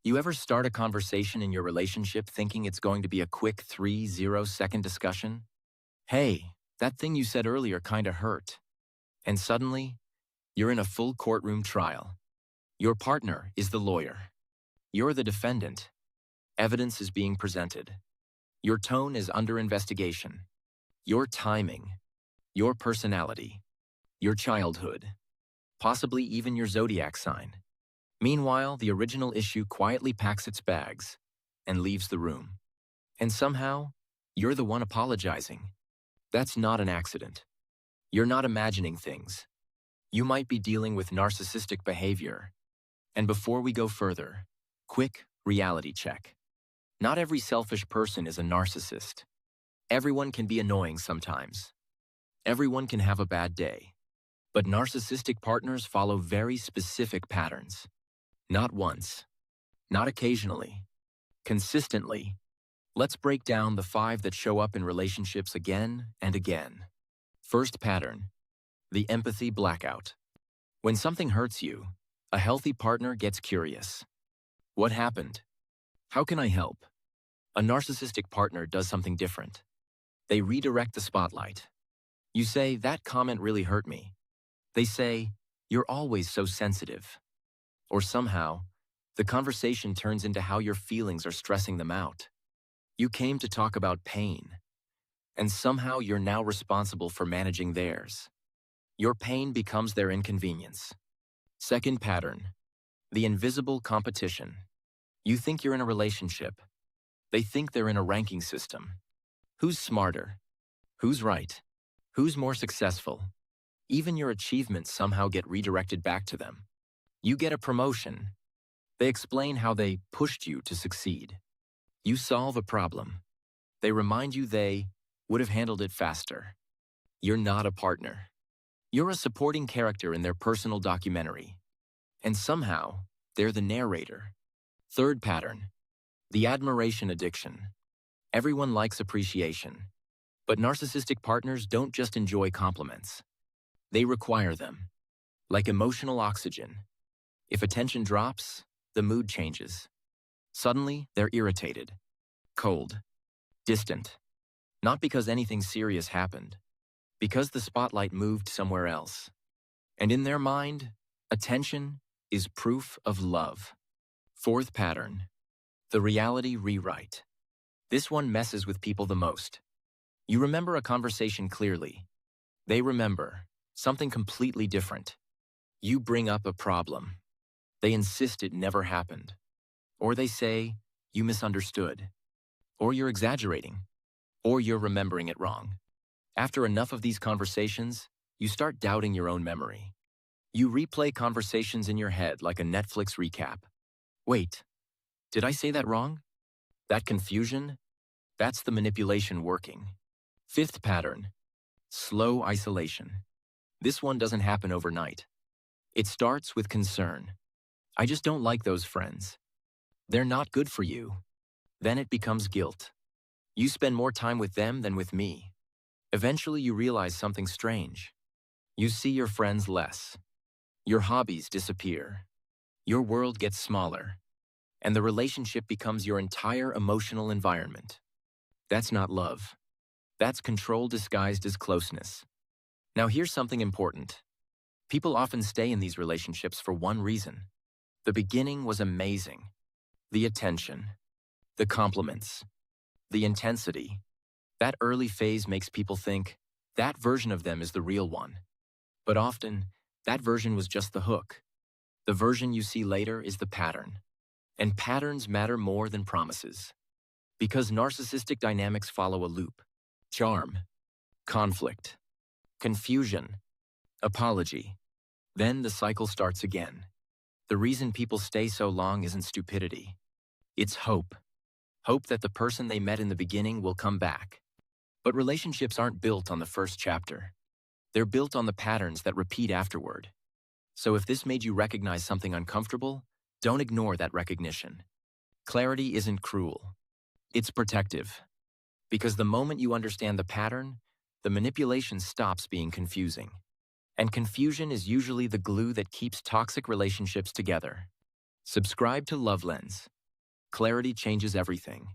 You ever start a conversation in your relationship thinking it's going to be a quick 30-second discussion? Hey, that thing you said earlier kinda hurt. And suddenly, you're in a full courtroom trial. Your partner is the lawyer. You're the defendant. Evidence is being presented. Your tone is under investigation. Your timing, your personality, your childhood, possibly even your zodiac sign. Meanwhile, the original issue quietly packs its bags and leaves the room. And somehow, you're the one apologizing. That's not an accident. You're not imagining things. You might be dealing with narcissistic behavior. And before we go further, quick reality check. Not every selfish person is a narcissist. Everyone can be annoying sometimes. Everyone can have a bad day. But narcissistic partners follow very specific patterns. Not once. Not occasionally. Consistently. Let's break down the 5 that show up in relationships again and again. First pattern. The empathy blackout. When something hurts you, a healthy partner gets curious. What happened? How can I help? A narcissistic partner does something different. They redirect the spotlight. You say, that comment really hurt me. They say, you're always so sensitive. Or somehow, the conversation turns into how your feelings are stressing them out. You came to talk about pain, and somehow you're now responsible for managing theirs. Your pain becomes their inconvenience. Second pattern, the invisible competition. You think you're in a relationship. They think they're in a ranking system. Who's smarter? Who's right? Who's more successful? Even your achievements somehow get redirected back to them. You get a promotion. They explain how they pushed you to succeed. You solve a problem. They remind you they would have handled it faster. You're not a partner. You're a supporting character in their personal documentary. And somehow, they're the narrator. Third pattern, the admiration addiction. Everyone likes appreciation. But narcissistic partners don't just enjoy compliments. They require them. Like emotional oxygen. If attention drops, the mood changes. Suddenly, they're irritated, cold, distant. Not because anything serious happened, because the spotlight moved somewhere else. And in their mind, attention is proof of love. Fourth pattern, the reality rewrite. This one messes with people the most. You remember a conversation clearly. They remember something completely different. You bring up a problem. They insist it never happened. Or they say, you misunderstood. Or you're exaggerating. Or you're remembering it wrong. After enough of these conversations, you start doubting your own memory. You replay conversations in your head like a Netflix recap. Wait, did I say that wrong? That confusion? That's the manipulation working. Fifth pattern, slow isolation. This one doesn't happen overnight. It starts with concern. I just don't like those friends. They're not good for you. Then it becomes guilt. You spend more time with them than with me. Eventually you realize something strange. You see your friends less. Your hobbies disappear. Your world gets smaller. And the relationship becomes your entire emotional environment. That's not love. That's control disguised as closeness. Now here's something important. People often stay in these relationships for one reason. The beginning was amazing. The attention, the compliments, the intensity. That early phase makes people think that version of them is the real one. But often, that version was just the hook. The version you see later is the pattern. And patterns matter more than promises. Because narcissistic dynamics follow a loop. Charm, conflict, confusion, apology. Then the cycle starts again. The reason people stay so long isn't stupidity. It's hope. Hope that the person they met in the beginning will come back. But relationships aren't built on the first chapter. They're built on the patterns that repeat afterward. So if this made you recognize something uncomfortable, don't ignore that recognition. Clarity isn't cruel. It's protective. Because the moment you understand the pattern, the manipulation stops being confusing. And confusion is usually the glue that keeps toxic relationships together. Subscribe to LoveLens. Clarity changes everything.